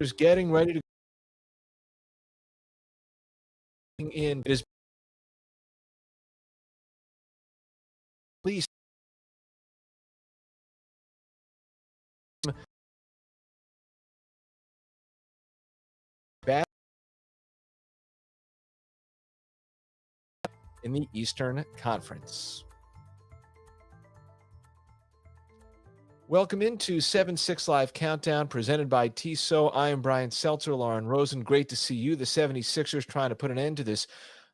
is getting ready to in. It is please back in the Eastern Conference. Welcome into 7-6 Live Countdown presented by Tissot. I am Brian Seltzer, Lauren Rosen. Great to see you. The 76ers trying to put an end to this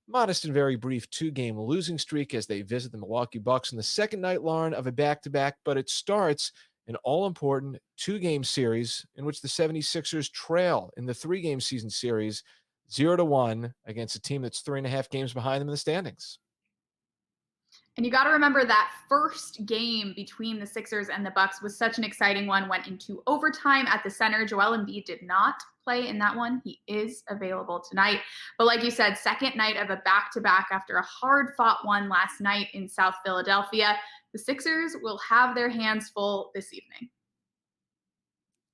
modest and very brief two-game losing streak as they visit the Milwaukee Bucks in the second night, Lauren, of a back-to-back, but it starts an all-important two-game series in which the 76ers trail in the three-game season series 0-1 against a team that's 3.5 games behind them in the standings. And you got to remember that first game between the Sixers and the Bucks was such an exciting one, went into overtime at the center. Joel Embiid did not play in that one. He is available tonight. But like you said, second night of a back-to-back after a hard-fought one last night in South Philadelphia. The Sixers will have their hands full this evening.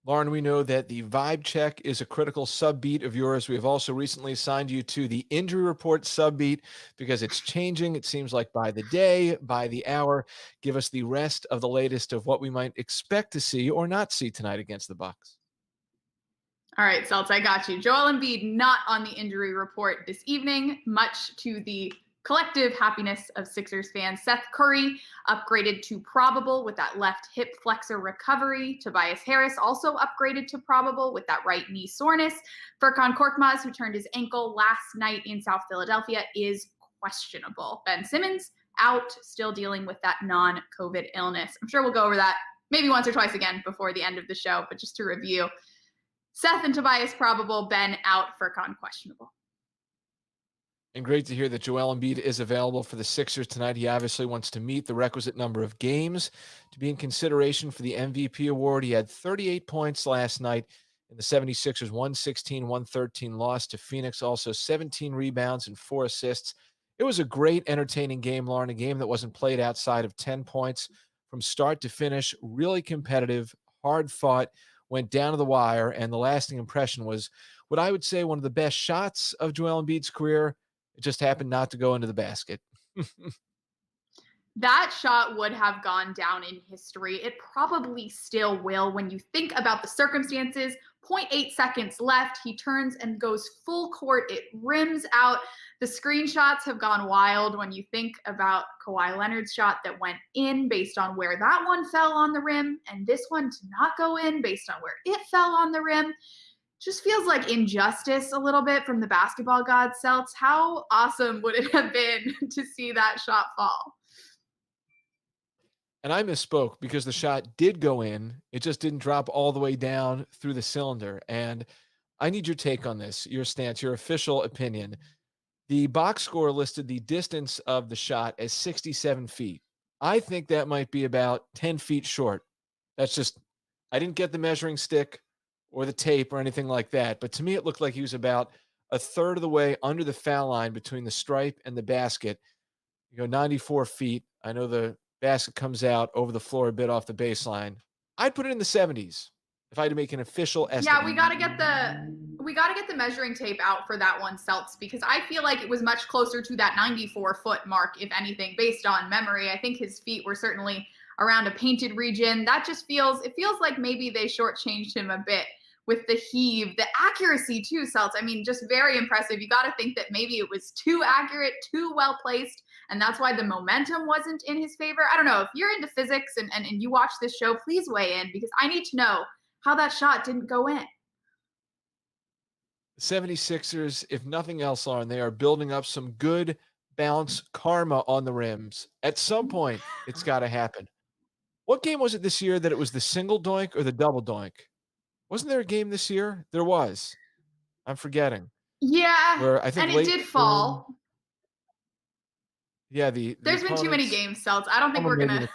Lauren, we know that the vibe check is a critical sub-beat of yours. We have also recently assigned you to the injury report sub-beat because it's changing. It seems like by the day, by the hour. Give us the rest of the latest of what we might expect to see or not see tonight against the Bucks. All right, Seltz, I got you. Joel Embiid not on the injury report this evening, much to the collective happiness of Sixers fans. Seth Curry upgraded to probable with that left hip flexor recovery. Tobias Harris also upgraded to probable with that right knee soreness. Furkan Korkmaz, who turned his ankle last night in South Philadelphia, is questionable. Ben Simmons out, still dealing with that non-COVID illness. I'm sure we'll go over that maybe once or twice again before the end of the show, but just to review, Seth and Tobias probable, Ben out, Furkan questionable. And great to hear that Joel Embiid is available for the Sixers tonight. He obviously wants to meet the requisite number of games to be in consideration for the MVP award. He had 38 points last night in the 76ers 116-113 loss to Phoenix. Also 17 rebounds and 4 assists. It was a great, entertaining game, Lauren, a game that wasn't played outside of 10 points from start to finish. Really competitive, hard fought, went down to the wire, and the lasting impression was what I would say one of the best shots of Joel Embiid's career. It just happened not to go into the basket. That shot would have gone down in history. It probably still will when you think about the circumstances. 0.8 seconds left. He turns and goes full court. It rims out. The screenshots have gone wild when you think about Kawhi Leonard's shot that went in based on where that one fell on the rim, and this one did not go in based on where it fell on the rim. Just feels like injustice a little bit from the basketball god, Seltz. How awesome would it have been to see that shot fall? And I misspoke because the shot did go in. It just didn't drop all the way down through the cylinder. And I need your take on this, your stance, your official opinion. The box score listed the distance of the shot as 67 feet. I think that might be about 10 feet short. That's just, I didn't get the measuring stick or the tape or anything like that. But to me, it looked like he was about a third of the way under the foul line between the stripe and the basket. 94 feet. I know the basket comes out over the floor a bit off the baseline. I'd put it in the 70s if I had to make an official estimate. Yeah, we got to get the measuring tape out for that one, Seltz, because I feel like it was much closer to that 94-foot mark, if anything, based on memory. I think his feet were certainly around a painted region. That just feels like maybe they shortchanged him a bit with the heave, the accuracy too, Seltz. I mean, just very impressive. You got to think that maybe it was too accurate, too well placed, and that's why the momentum wasn't in his favor. I don't know. If you're into physics and you watch this show, please weigh in, because I need to know how that shot didn't go in. 76ers, if nothing else, Lauren, they are building up some good bounce karma on the rims. At some point, it's got to happen. What game was it this year that it was the single doink or the double doink? Wasn't there a game this year? There was. I'm forgetting. Yeah, where I think and it did fall. Yeah, there's been too many games, Seltz. I don't think we're gonna.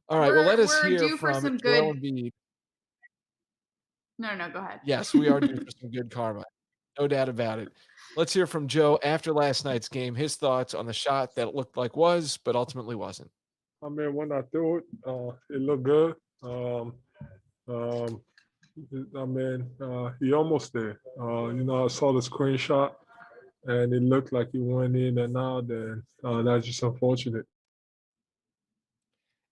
All right. Well, let us hear from some Joel good. Embiid. No, go ahead. Yes, we are due for some good karma. No doubt about it. Let's hear from Joe after last night's game, his thoughts on the shot that it looked like was, but ultimately wasn't. I mean, when I threw it, it looked good. Um, um, I mean, he almost there. I saw the screenshot and it looked like he went in and out, and that's just unfortunate.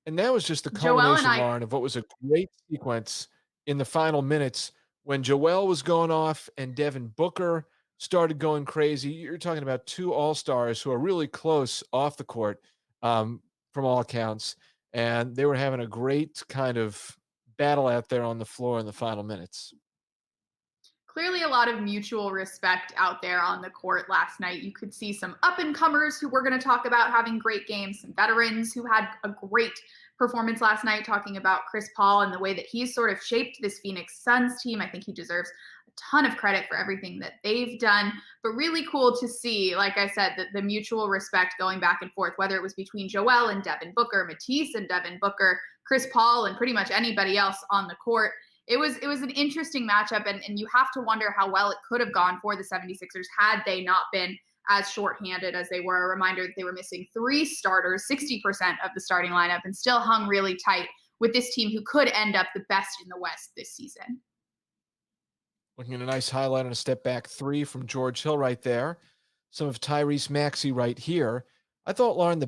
And that was just the Joel and culmination, I Lauren, of what was a great sequence in the final minutes when Joel was going off and Devin Booker started going crazy. You're talking about two all-stars who are really close off the court, from all accounts, and they were having a great kind of battle out there on the floor in the final minutes. clearly a lot of mutual respect out there on the court last night. You could see some up and comers who we're going to talk about having great games, some veterans who had a great performance last night, talking about Chris Paul and the way that he's sort of shaped this Phoenix Suns team. I think he deserves a ton of credit for everything that they've done, but really cool to see, like I said, the mutual respect going back and forth, whether it was between Joel and Devin Booker, Matisse and Devin Booker, Chris Paul, and pretty much anybody else on the court. It was an interesting matchup, and you have to wonder how well it could have gone for the 76ers had they not been as shorthanded as they were. A reminder that they were missing three starters, 60% of the starting lineup, and still hung really tight with this team who could end up the best in the West this season. Looking at a nice highlight on a step back three from George Hill right there. Some of Tyrese Maxey right here. I thought, Lauren, the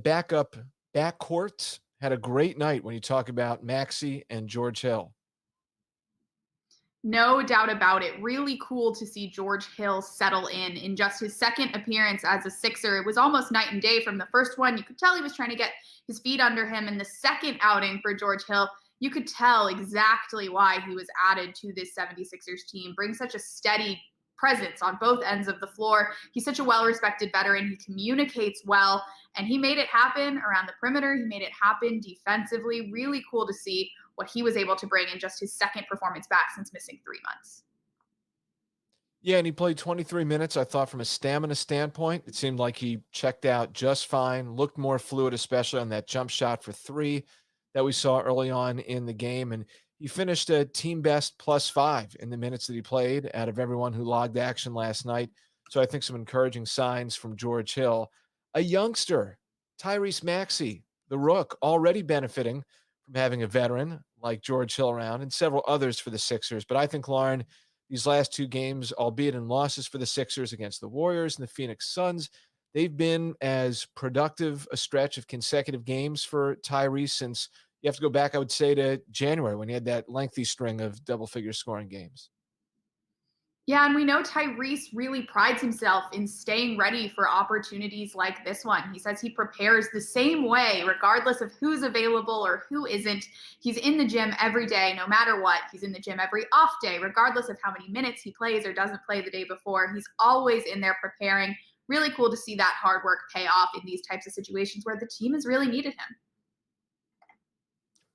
backcourt had a great night when you talk about Maxey and George Hill. No doubt about it. Really cool to see George Hill settle in just his second appearance as a Sixer. It was almost night and day from the first one. You could tell he was trying to get his feet under him. And the second outing for George Hill, you could tell exactly why he was added to this 76ers team. Brings such a steady presence on both ends of the floor. He's such a well-respected veteran. He communicates well, and he made it happen around the perimeter. He made it happen defensively. Really cool to see what he was able to bring in just his second performance back since missing 3 months. Yeah, and he played 23 minutes. I thought from a stamina standpoint, it seemed like he checked out just fine, looked more fluid, especially on that jump shot for three that we saw early on in the game. And he finished a team best +5 in the minutes that he played out of everyone who logged action last night. So I think some encouraging signs from George Hill. A youngster, Tyrese Maxey, the rook, already benefiting from having a veteran like George Hill around and several others for the Sixers. But I think, Lauren, these last two games, albeit in losses for the Sixers against the Warriors and the Phoenix Suns, they've been as productive a stretch of consecutive games for Tyrese since you have to go back, I would say, to January when he had that lengthy string of double-figure scoring games. Yeah, and we know Tyrese really prides himself in staying ready for opportunities like this one. He says he prepares the same way, regardless of who's available or who isn't. He's in the gym every day, no matter what. He's in the gym every off day, regardless of how many minutes he plays or doesn't play the day before. He's always in there preparing. Really cool to see that hard work pay off in these types of situations where the team has really needed him.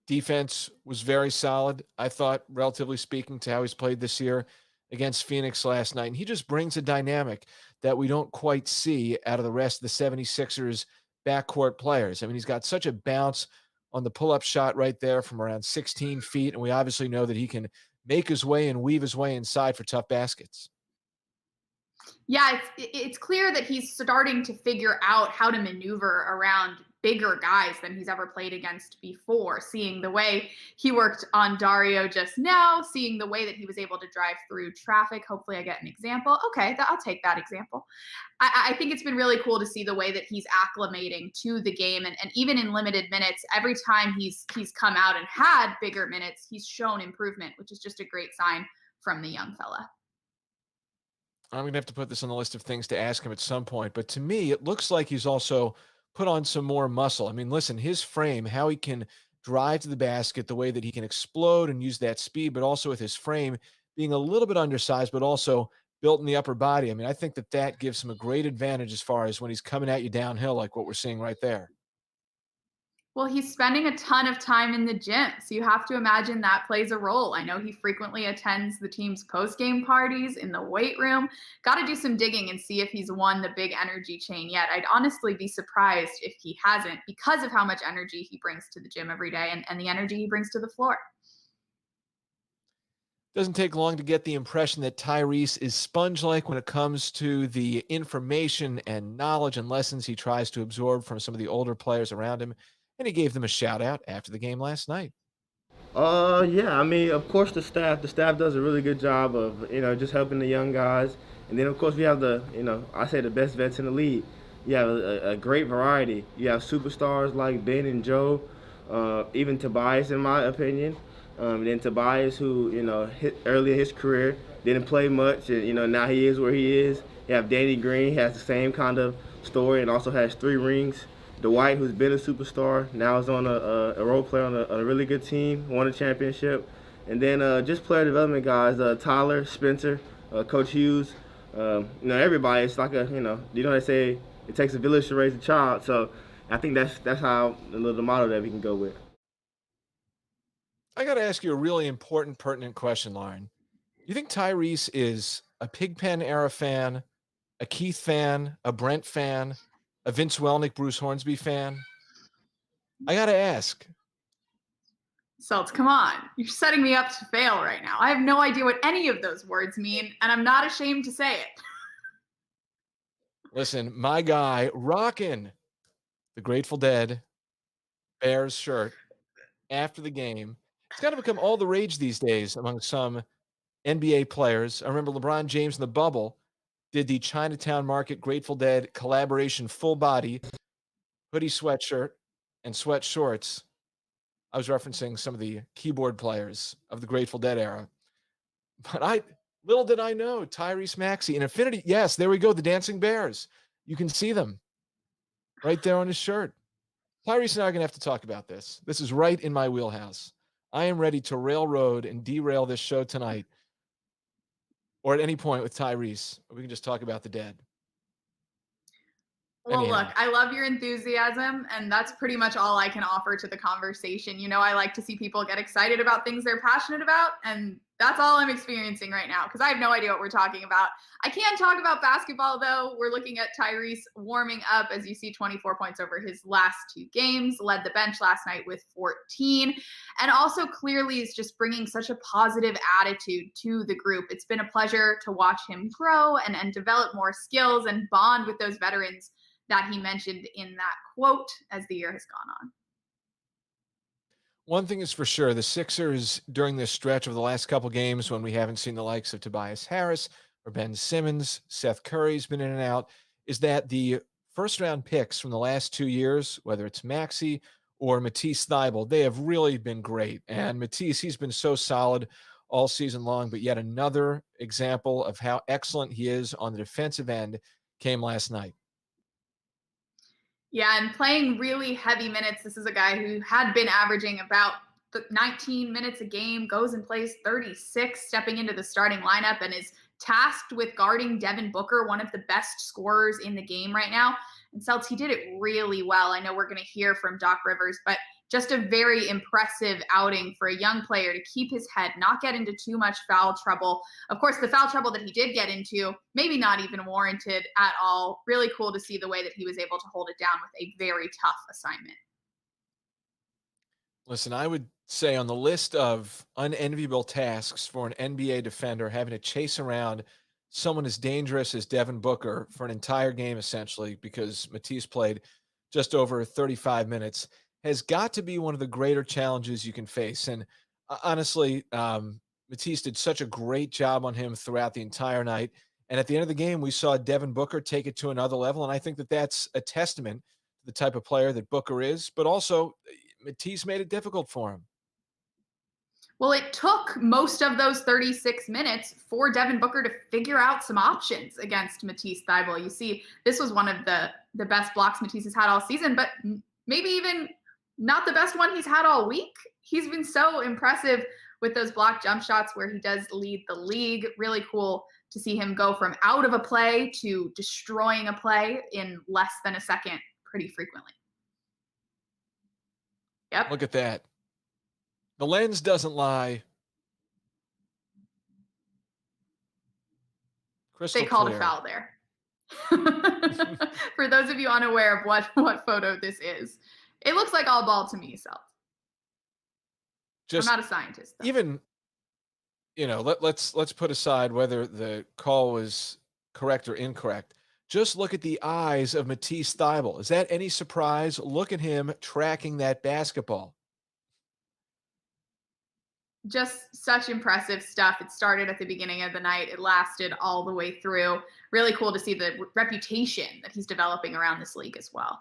Defense was very solid, I thought, relatively speaking, to how he's played this year against Phoenix last night. And he just brings a dynamic that we don't quite see out of the rest of the 76ers backcourt players. I mean, he's got such a bounce on the pull-up shot right there from around 16 feet. And we obviously know that he can make his way and weave his way inside for tough baskets. Yeah, it's clear that he's starting to figure out how to maneuver around bigger guys than he's ever played against before. Seeing the way he worked on Dario just now, seeing the way that he was able to drive through traffic. Hopefully I get an example. Okay, I'll take that example. I think it's been really cool to see the way that he's acclimating to the game. And even in limited minutes, every time he's come out and had bigger minutes, he's shown improvement, which is just a great sign from the young fella. I'm going to have to put this on the list of things to ask him at some point. But to me, it looks like he's also put on some more muscle. I mean, listen, his frame, how he can drive to the basket, the way that he can explode and use that speed, but also with his frame being a little bit undersized, but also built in the upper body. I mean, I think that that gives him a great advantage as far as when he's coming at you downhill, like what we're seeing right there. Well, he's spending a ton of time in the gym, so you have to imagine that plays a role. I know he frequently attends the team's post-game parties in the weight room. Got to do some digging and see if he's won the big energy chain yet. I'd honestly be surprised if he hasn't because of how much energy he brings to the gym every day and the energy he brings to the floor. Doesn't take long to get the impression that Tyrese is sponge-like when it comes to the information and knowledge and lessons he tries to absorb from some of the older players around him. And he gave them a shout out after the game last night. Yeah, I mean, of course, the staff does a really good job of, just helping the young guys. And then, of course, we have I say the best vets in the league. You have a great variety. You have superstars like Ben and Joe, even Tobias, in my opinion. Then Tobias, who, hit early in his career, didn't play much, and, now he is where he is. You have Danny Green, has the same kind of story and also has 3 rings. Dwight, who's been a superstar, now is on a role player on a really good team, won a championship. And then just player development guys, Tyler, Spencer, Coach Hughes, everybody. It's like they say it takes a village to raise a child. So I think that's how the model that we can go with. I got to ask you a really important, pertinent question, Lauren. You think Tyrese is a Pigpen era fan, a Keith fan, a Brent fan, a Vince Welnick, Bruce Hornsby fan? I got to ask. Seltz, come on. You're setting me up to fail right now. I have no idea what any of those words mean, and I'm not ashamed to say it. Listen, my guy rocking the Grateful Dead Bears shirt after the game. It's got to become all the rage these days among some NBA players. I remember LeBron James in the bubble did the Chinatown Market Grateful Dead collaboration full body hoodie sweatshirt and sweat shorts. I was referencing some of the keyboard players of the Grateful Dead era. But little did I know, Tyrese Maxey in Infinity. Yes, there we go. The Dancing Bears. You can see them right there on his shirt. Tyrese and I are going to have to talk about this. This is right in my wheelhouse. I am ready to railroad and derail this show tonight or at any point with Tyrese. We can just talk about the Dead. Well, Anyhow. look, I love your enthusiasm, and that's pretty much all I can offer to the conversation. I like to see people get excited about things they're passionate about, and that's all I'm experiencing right now because I have no idea what we're talking about. I can talk about basketball, though. We're looking at Tyrese warming up, as you see, 24 points over his last 2 games, led the bench last night with 14, and also clearly is just bringing such a positive attitude to the group. It's been a pleasure to watch him grow and develop more skills and bond with those veterans that he mentioned in that quote as the year has gone on. One thing is for sure, the Sixers during this stretch of the last couple games when we haven't seen the likes of Tobias Harris or Ben Simmons, Seth Curry's been in and out, is that the first round picks from the last 2 years, whether it's Maxey or Matisse Thybulle, they have really been great. And Matisse, he's been so solid all season long, but yet another example of how excellent he is on the defensive end came last night. Yeah, and playing really heavy minutes. This is a guy who had been averaging about 19 minutes a game, goes and plays 36, stepping into the starting lineup, and is tasked with guarding Devin Booker, one of the best scorers in the game right now. And Celts, he did it really well. I know we're going to hear from Doc Rivers, but just a very impressive outing for a young player to keep his head, not get into too much foul trouble. Of course, the foul trouble that he did get into, maybe not even warranted at all. Really cool to see the way that he was able to hold it down with a very tough assignment. Listen, I would say on the list of unenviable tasks for an NBA defender, having to chase around someone as dangerous as Devin Booker for an entire game, essentially, because Matisse played just over 35 minutes, has got to be one of the greater challenges you can face. And honestly, Matisse did such a great job on him throughout the entire night. And at the end of the game, we saw Devin Booker take it to another level. And I think that that's a testament to the type of player that Booker is, but also Matisse made it difficult for him. Well, it took most of those 36 minutes for Devin Booker to figure out some options against Matisse Thybulle. You see, this was one of the best blocks Matisse has had all season, but maybe even not the best one he's had all week. He's been so impressive with those block jump shots where he does lead the league. Really cool to see him go from out of a play to destroying a play in less than a second pretty frequently. Yep. Look at that. The lens doesn't lie. Crystal They called clear. a foul there. For those of you unaware of what photo this is, it looks like all ball to me, Sal. I'm not a scientist, though. Even, let's put aside whether the call was correct or incorrect. Just look at the eyes of Matisse Thybulle. Is that any surprise? Look at him tracking that basketball. Just such impressive stuff. It started at the beginning of the night. It lasted all the way through. Really cool to see the reputation that he's developing around this league as well.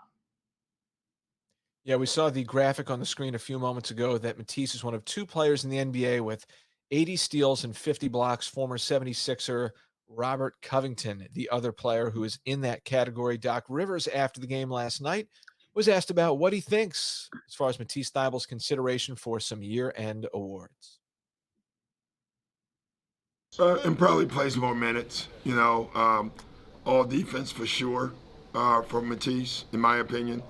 Yeah, we saw the graphic on the screen a few moments ago that Matisse is one of 2 players in the NBA with 80 steals and 50 blocks. Former 76er Robert Covington, the other player who is in that category. Doc Rivers, after the game last night, was asked about what he thinks as far as Matisse Thybulle's consideration for some year-end awards. And probably plays more minutes, all defense for sure for Matisse, in my opinion.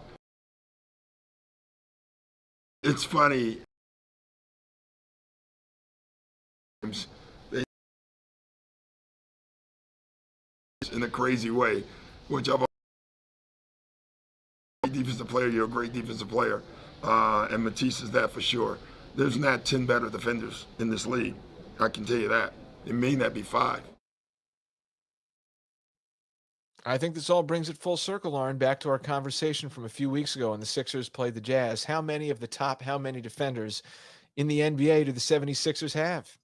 It's funny. In a crazy way, which I've defensive player, you're a great defensive player. And Matisse is that for sure. There's not 10 better defenders in this league. I can tell you that. It may not be 5. I think this all brings it full circle, Lauren, back to our conversation from a few weeks ago when the Sixers played the Jazz. How many defenders in the NBA do the 76ers have?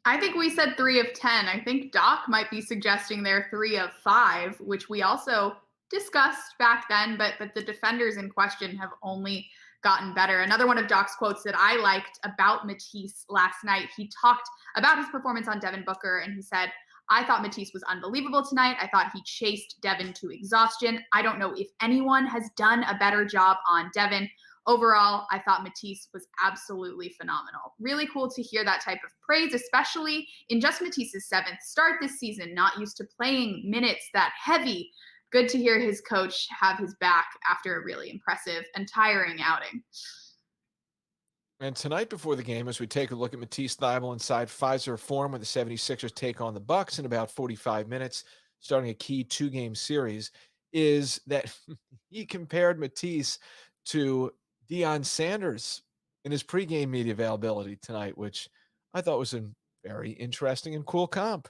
I think we said 3 of 10. I think Doc might be suggesting they're 3 of 5, which we also discussed back then, but the defenders in question have only gotten better. Another one of Doc's quotes that I liked about Matisse last night, he talked about his performance on Devin Booker, and he said, I thought Matisse was unbelievable tonight. I thought he chased Devin to exhaustion. I don't know if anyone has done a better job on Devin. Overall, I thought Matisse was absolutely phenomenal. Really cool to hear that type of praise, especially in just Matisse's 7th start this season, not used to playing minutes that heavy. Good to hear his coach have his back after a really impressive and tiring outing. And tonight before the game, as we take a look at Matisse Thybulle inside Pfizer Forum, where the 76ers take on the Bucks in about 45 minutes, starting a key 2-game series, is that he compared Matisse to Deion Sanders in his pregame media availability tonight, which I thought was a very interesting and cool comp.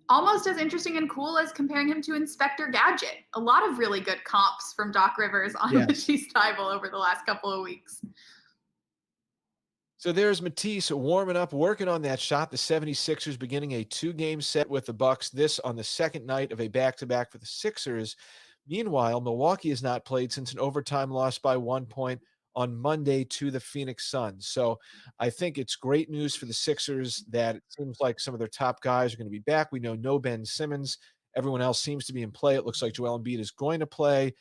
Almost as interesting and cool as comparing him to Inspector Gadget. A lot of really good comps from Doc Rivers on Matisse Thybulle over the last couple of weeks. So there's Matisse warming up, working on that shot. The 76ers beginning a 2-game set with the Bucks. This on the second night of a back-to-back for the Sixers. Meanwhile, Milwaukee has not played since an overtime loss by 1 point on Monday to the Phoenix Suns. So I think it's great news for the Sixers that it seems like some of their top guys are going to be back. We know no Ben Simmons. Everyone else seems to be in play. It looks like Joel Embiid is going to play.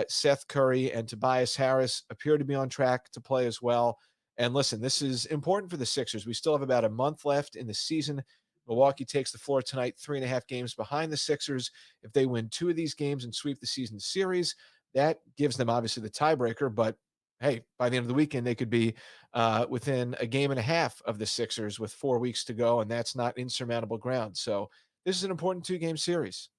Seth Curry and Tobias Harris appear to be on track to play as well. And listen, this is important for the Sixers. We still have about a month left in the season. Milwaukee takes the floor tonight, 3.5 games behind the Sixers. If they win 2 of these games and sweep the season series, that gives them obviously the tiebreaker. But hey, by the end of the weekend, they could be within a game and a half of the Sixers with 4 weeks to go, and that's not insurmountable ground. So this is an important 2-game series.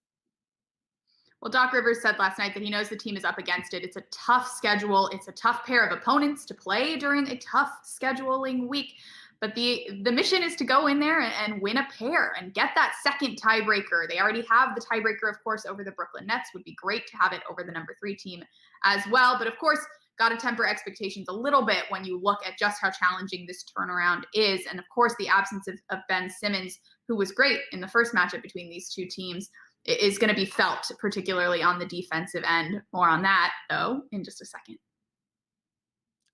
Well, Doc Rivers said last night that he knows the team is up against it. It's a tough schedule. It's a tough pair of opponents to play during a tough scheduling week. But the mission is to go in there and win a pair and get that second tiebreaker. They already have the tiebreaker, of course, over the Brooklyn Nets. Would be great to have it over the number 3 team as well. But of course, got to temper expectations a little bit when you look at just how challenging this turnaround is. And of course, the absence of Ben Simmons, who was great in the first matchup between these 2 teams, is going to be felt, particularly on the defensive end. More on that, though, in just a second.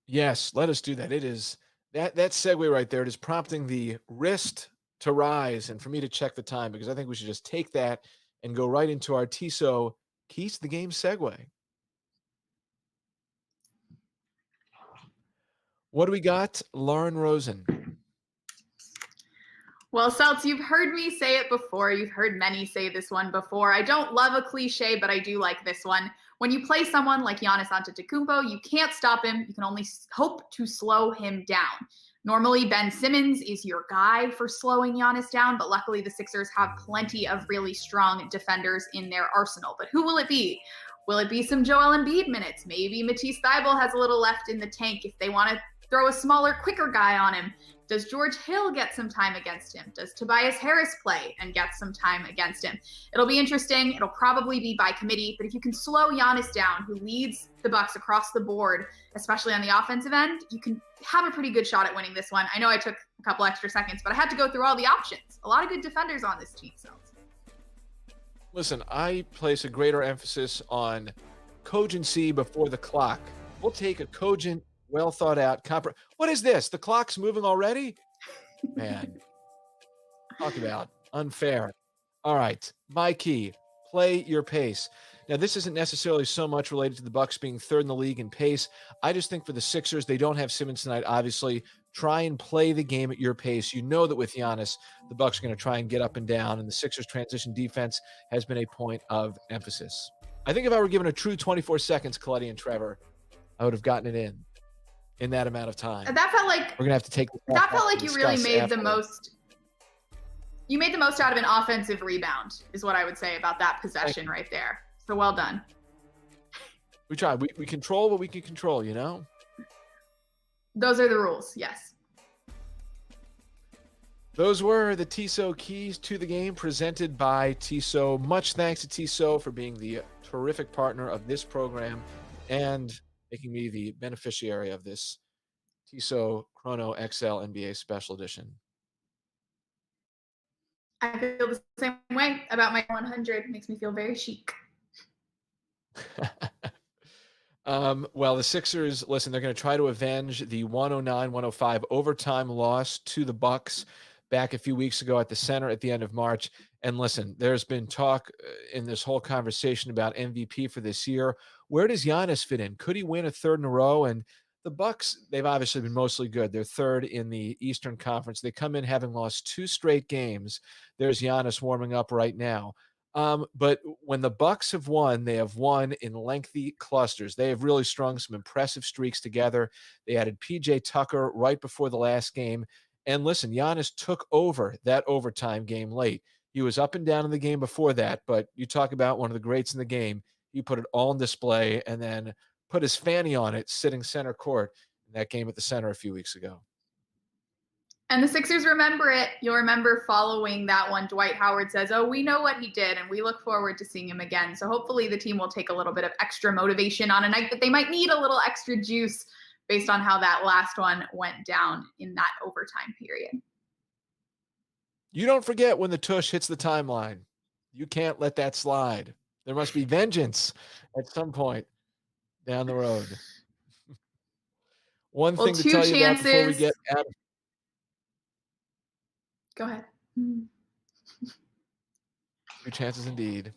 Yes, let us do that. It is that segue right there. It is prompting the wrist to rise and for me to check the time, because I think we should just take that and go right into our Tissot Keys to the Game segue. What do we got? Lauren Rosen. Well, Seltz, you've heard me say it before. You've heard many say this one before. I don't love a cliche, but I do like this one. When you play someone like Giannis Antetokounmpo, you can't stop him. You can only hope to slow him down. Normally, Ben Simmons is your guy for slowing Giannis down, but luckily the Sixers have plenty of really strong defenders in their arsenal. But who will it be? Will it be some Joel Embiid minutes? Maybe Matisse Thybulle has a little left in the tank if they want to throw a smaller, quicker guy on him? Does George Hill get some time against him? Does Tobias Harris play and get some time against him? It'll be interesting. It'll probably be by committee, but if you can slow Giannis down, who leads the Bucks across the board, especially on the offensive end, you can have a pretty good shot at winning this one. I know I took a couple extra seconds, but I had to go through all the options. A lot of good defenders on this team, so. Listen, I place a greater emphasis on cogency before the clock. We'll take a cogent, well thought out What is this? The clock's moving already? Man, talk about unfair. All right, my key, play your pace. Now, this isn't necessarily so much related to the Bucks being third in the league in pace. I just think for the Sixers, they don't have Simmons tonight, obviously. Try and play the game at your pace. You know that with Giannis, the Bucks are going to try and get up and down, and the Sixers' transition defense has been a point of emphasis. I think if I were given a true 24 seconds, Coletti and Trevor, I would have gotten it in that amount of time. That felt like we're gonna have to take. That felt like you really made the most. You made the most out of an offensive rebound, is what I would say about that possession right there. So well done. We tried. We control what we can control. You know. Those are the rules. Yes. Those were the Tissot keys to the game presented by Tissot. Much thanks to Tissot for being the terrific partner of this program and making me the beneficiary of this Tissot Chrono XL NBA Special Edition. I feel the same way about my 100. It makes me feel very chic. Well, the Sixers, listen, they're going to try to avenge the 109-105 overtime loss to the Bucks back a few weeks ago at the Center at the end of March. And listen, there's been talk in this whole conversation about MVP for this year. Where does Giannis fit in? Could he win a third in a row? And the Bucks, they've obviously been mostly good. They're third in the Eastern Conference. They come in having lost 2 straight games. There's Giannis warming up right now. But when the Bucks have won, they have won in lengthy clusters. They have really strung some impressive streaks together. They added PJ Tucker right before the last game. And listen, Giannis took over that overtime game late. He was up and down in the game before that, but you talk about one of the greats in the game. He put it all on display and then put his fanny on it sitting center court in that game at the Center a few weeks ago. And the Sixers remember it. You'll remember following that one, Dwight Howard says, "Oh, we know what he did, and we look forward to seeing him again." So hopefully the team will take a little bit of extra motivation on a night that they might need a little extra juice based on how that last one went down in that overtime period. You don't forget when the tush hits the timeline. You can't let that slide. There must be vengeance at some point down the road. One thing to tell you about before we get out of. Go ahead. 2 chances indeed.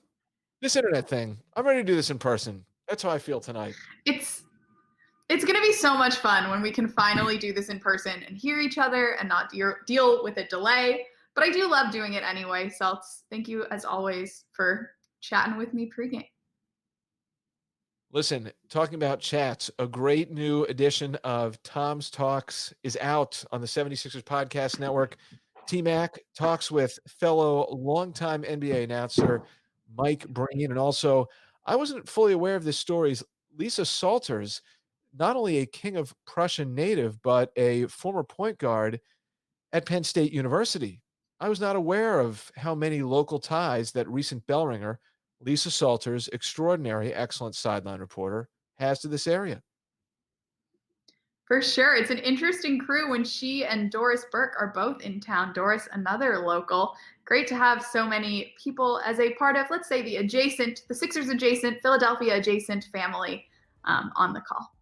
This internet thing, I'm ready to do this in person. That's how I feel tonight. It's going to be so much fun when we can finally do this in person and hear each other and not deal with a delay. But I do love doing it anyway. Seltz, thank you as always for chatting with me pregame. Listen, talking about chats, a great new edition of Tom's Talks is out on the 76ers Podcast Network. T-Mac talks with fellow longtime NBA announcer Mike Breen. And also, I wasn't fully aware of this story. Lisa Salters, not only a King of Prussia native, but a former point guard at Penn State University. I was not aware of how many local ties that recent bell ringer, Lisa Salters, extraordinary, excellent sideline reporter, has to this area. For sure. It's an interesting crew when she and Doris Burke are both in town. Doris, another local. Great to have so many people as a part of, let's say, the Sixers adjacent, Philadelphia adjacent family on the call.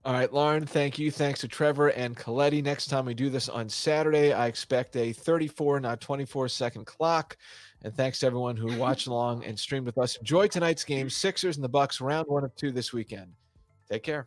All right, Lauren, thank you. Thanks to Trevor and Coletti. Next time we do this on Saturday, I expect a 34, not 24-second clock. And thanks to everyone who watched along and streamed with us. Enjoy tonight's game, Sixers and the Bucks, round 1 of 2 this weekend. Take care.